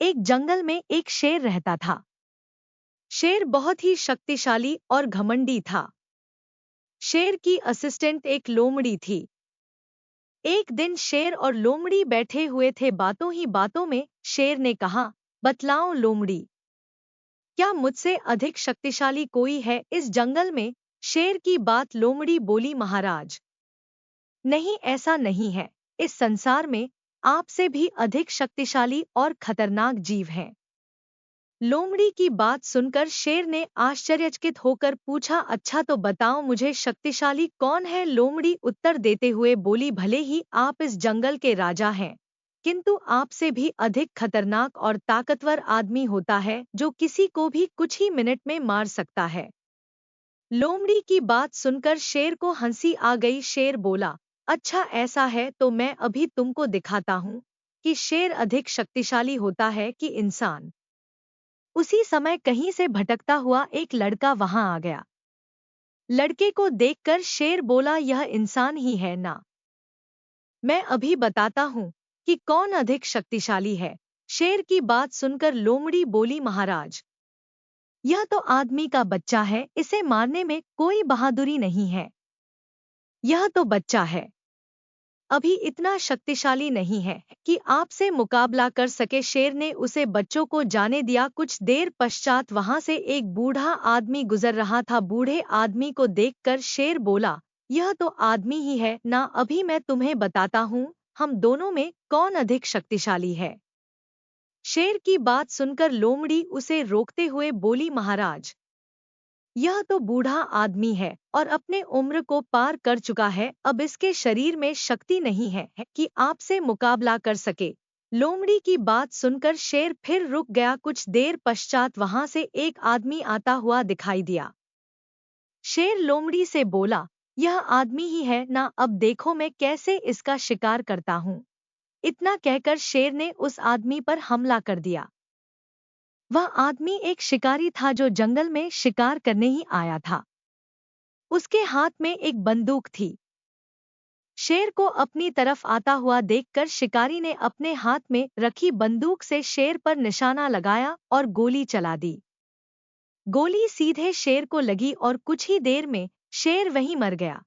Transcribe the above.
एक जंगल में एक शेर रहता था। शेर बहुत ही शक्तिशाली और घमंडी था। शेर की असिस्टेंट एक लोमड़ी थी। एक दिन शेर और लोमड़ी बैठे हुए थे। बातों ही बातों में शेर ने कहा, बतलाओ लोमड़ी, क्या मुझसे अधिक शक्तिशाली कोई है इस जंगल में? शेर की बात लोमड़ी बोली, महाराज, नहीं, ऐसा नहीं है। इस संसार में आपसे भी अधिक शक्तिशाली और खतरनाक जीव हैं। लोमड़ी की बात सुनकर शेर ने आश्चर्यचकित होकर पूछा, अच्छा तो बताओ मुझे शक्तिशाली कौन है? लोमड़ी उत्तर देते हुए बोली, भले ही आप इस जंगल के राजा हैं, किंतु आपसे भी अधिक खतरनाक और ताकतवर आदमी होता है जो किसी को भी कुछ ही मिनट में मार सकता है। लोमड़ी की बात सुनकर शेर को हंसी आ गई। शेर बोला, अच्छा ऐसा है तो मैं अभी तुमको दिखाता हूँ कि शेर अधिक शक्तिशाली होता है कि इंसान। उसी समय कहीं से भटकता हुआ एक लड़का वहां आ गया। लड़के को देखकर शेर बोला, यह इंसान ही है ना? मैं अभी बताता हूँ कि कौन अधिक शक्तिशाली है। शेर की बात सुनकर लोमड़ी बोली, महाराज, यह तो आदमी का बच्चा है, इसे मारने में कोई बहादुरी नहीं है। यह तो बच्चा है, अभी इतना शक्तिशाली नहीं है कि आपसे मुकाबला कर सके। शेर ने उसे बच्चों को जाने दिया। कुछ देर पश्चात वहां से एक बूढ़ा आदमी गुजर रहा था। बूढ़े आदमी को देखकर शेर बोला, यह तो आदमी ही है ना? अभी मैं तुम्हें बताता हूँ हम दोनों में कौन अधिक शक्तिशाली है। शेर की बात सुनकर लोमड़ी उसे रोकते हुए बोली, महाराज, यह तो बूढ़ा आदमी है और अपने उम्र को पार कर चुका है। अब इसके शरीर में शक्ति नहीं है कि आपसे मुकाबला कर सके। लोमड़ी की बात सुनकर शेर फिर रुक गया। कुछ देर पश्चात वहां से एक आदमी आता हुआ दिखाई दिया। शेर लोमड़ी से बोला, यह आदमी ही है ना? अब देखो मैं कैसे इसका शिकार करता हूँ। इतना कहकर शेर ने उस आदमी पर हमला कर दिया। वह आदमी एक शिकारी था जो जंगल में शिकार करने ही आया था। उसके हाथ में एक बंदूक थी। शेर को अपनी तरफ आता हुआ देखकर शिकारी ने अपने हाथ में रखी बंदूक से शेर पर निशाना लगाया और गोली चला दी। गोली सीधे शेर को लगी और कुछ ही देर में शेर वहीं मर गया।